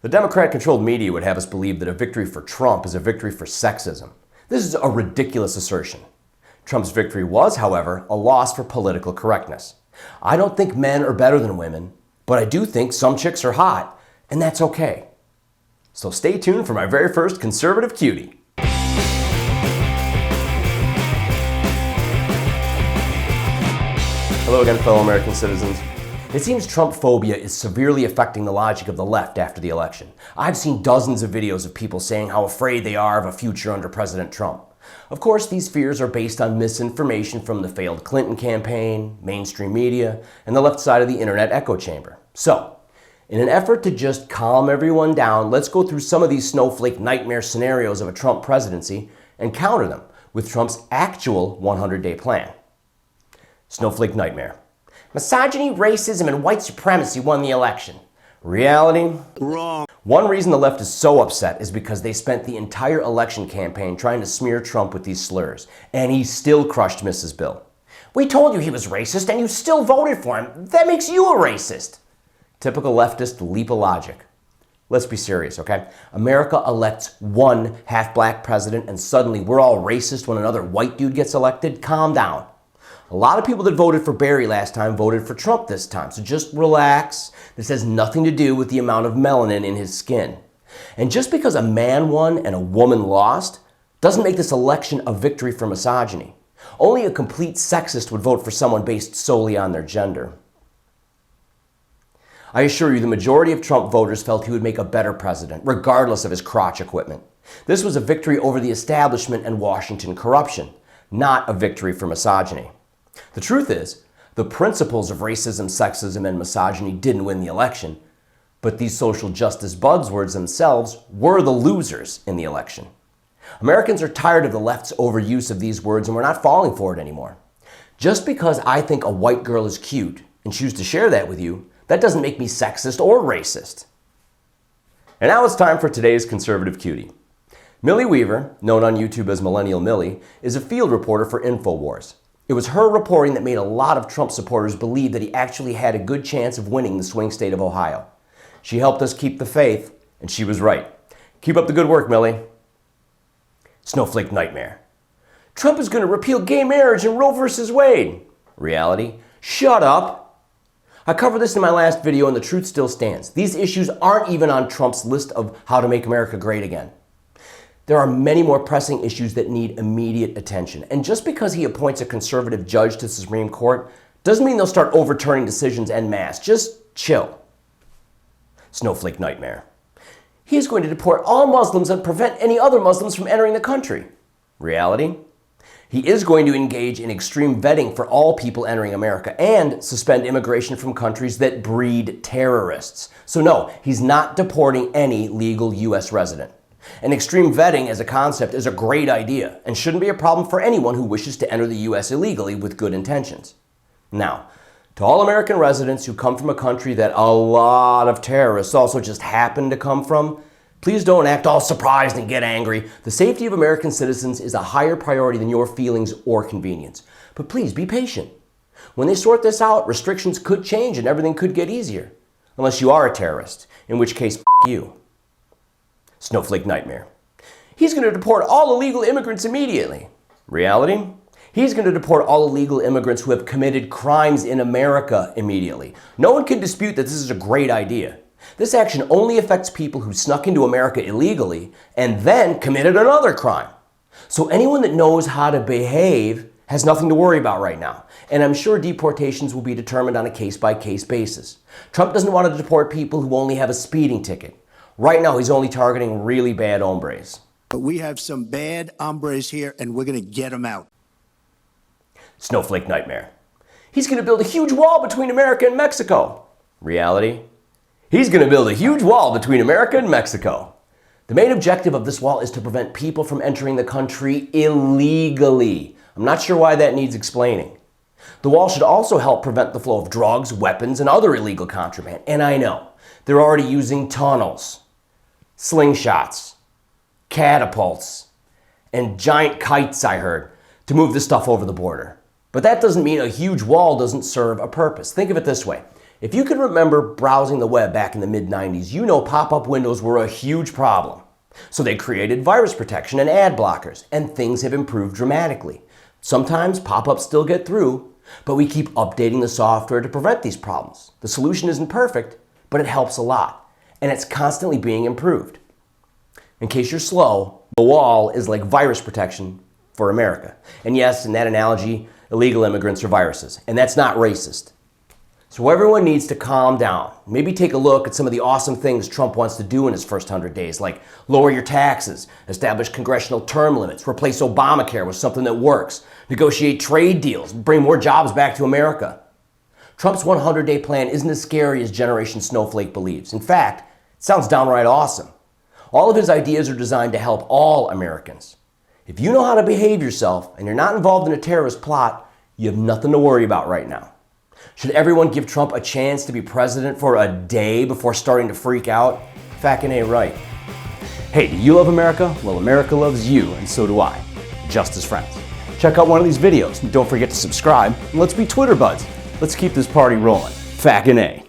The Democrat-controlled media would have us believe that a victory for Trump is a victory for sexism. This is a ridiculous assertion. Trump's victory was, however, a loss for political correctness. I don't think men are better than women, but I do think some chicks are hot, and that's okay. So stay tuned for my very first Conservative Cutie. Hello again, fellow American citizens. It seems Trump phobia is severely affecting the logic of the left after the election. I've seen dozens of videos of people saying how afraid they are of a future under President Trump. Of course, these fears are based on misinformation from the failed Clinton campaign, mainstream media, and the left side of the internet echo chamber. So, in an effort to just calm everyone down, let's go through some of these snowflake nightmare scenarios of a Trump presidency and counter them with Trump's actual 100-day plan. Snowflake nightmare. Misogyny, racism, and white supremacy won the election. Reality? Wrong. One reason the left is so upset is because they spent the entire election campaign trying to smear Trump with these slurs, and he still crushed Mrs. Bill. We told you he was racist, and you still voted for him. That makes you a racist. Typical leftist leap of logic. Let's be serious, okay? America elects one half-black president, and suddenly we're all racist when another white dude gets elected? Calm down. A lot of people that voted for Barry last time voted for Trump this time, so just relax. This has nothing to do with the amount of melanin in his skin. And just because a man won and a woman lost doesn't make this election a victory for misogyny. Only a complete sexist would vote for someone based solely on their gender. I assure you, the majority of Trump voters felt he would make a better president, regardless of his crotch equipment. This was a victory over the establishment and Washington corruption, not a victory for misogyny. The truth is, the principles of racism, sexism, and misogyny didn't win the election, but these social justice buzzwords themselves were the losers in the election. Americans are tired of the left's overuse of these words, and we're not falling for it anymore. Just because I think a white girl is cute and choose to share that with you, that doesn't make me sexist or racist. And now it's time for today's Conservative Cutie. Millie Weaver, known on YouTube as Millennial Millie, is a field reporter for InfoWars. It was her reporting that made a lot of Trump supporters believe that he actually had a good chance of winning the swing state of Ohio. She helped us keep the faith, and she was right. Keep up the good work, Millie. Snowflake nightmare. Trump is going to repeal gay marriage and Roe versus Wade. Reality? Shut up. I covered this in my last video, and the truth still stands. These issues aren't even on Trump's list of how to make America great again. There are many more pressing issues that need immediate attention. And just because he appoints a conservative judge to the Supreme Court doesn't mean they'll start overturning decisions en masse. Just chill. Snowflake nightmare. He is going to deport all Muslims and prevent any other Muslims from entering the country. Reality? He is going to engage in extreme vetting for all people entering America and suspend immigration from countries that breed terrorists. So no, he's not deporting any legal U.S. resident. And extreme vetting as a concept is a great idea and shouldn't be a problem for anyone who wishes to enter the U.S. illegally with good intentions. Now, to all American residents who come from a country that a lot of terrorists also just happen to come from, please don't act all surprised and get angry. The safety of American citizens is a higher priority than your feelings or convenience. But please be patient. When they sort this out, restrictions could change and everything could get easier. Unless you are a terrorist, in which case, you. Snowflake nightmare. He's going to deport all illegal immigrants immediately. Reality? He's going to deport all illegal immigrants who have committed crimes in America immediately. No one can dispute that this is a great idea. This action only affects people who snuck into America illegally and then committed another crime. So anyone that knows how to behave has nothing to worry about right now. And I'm sure deportations will be determined on a case-by-case basis. Trump doesn't want to deport people who only have a speeding ticket. Right now, he's only targeting really bad hombres. But we have some bad hombres here, and we're going to get them out. Snowflake nightmare. He's going to build a huge wall between America and Mexico. Reality? He's going to build a huge wall between America and Mexico. The main objective of this wall is to prevent people from entering the country illegally. I'm not sure why that needs explaining. The wall should also help prevent the flow of drugs, weapons, and other illegal contraband. And I know, they're already using tunnels, slingshots, catapults, and giant kites, I heard, to move this stuff over the border. But that doesn't mean a huge wall doesn't serve a purpose. Think of it this way. If you can remember browsing the web back in the mid-90s, you know pop-up windows were a huge problem. So they created virus protection and ad blockers, and things have improved dramatically. Sometimes pop-ups still get through, but we keep updating the software to prevent these problems. The solution isn't perfect, but it helps a lot, and it's constantly being improved. In case you're slow, the wall is like virus protection for America. And yes, in that analogy, illegal immigrants are viruses, and that's not racist. So everyone needs to calm down. Maybe take a look at some of the awesome things Trump wants to do in his first 100 days, like lower your taxes, establish congressional term limits, replace Obamacare with something that works, negotiate trade deals, bring more jobs back to America. Trump's 100-day plan isn't as scary as Generation Snowflake believes. In fact, it sounds downright awesome. All of his ideas are designed to help all Americans. If you know how to behave yourself and you're not involved in a terrorist plot, you have nothing to worry about right now. Should everyone give Trump a chance to be president for a day before starting to freak out? Fucking ain't right. Hey, do you love America? Well, America loves you, and so do I. Just as friends. Check out one of these videos, and don't forget to subscribe, and let's be Twitter buds. Let's keep this party rolling. Fucking A.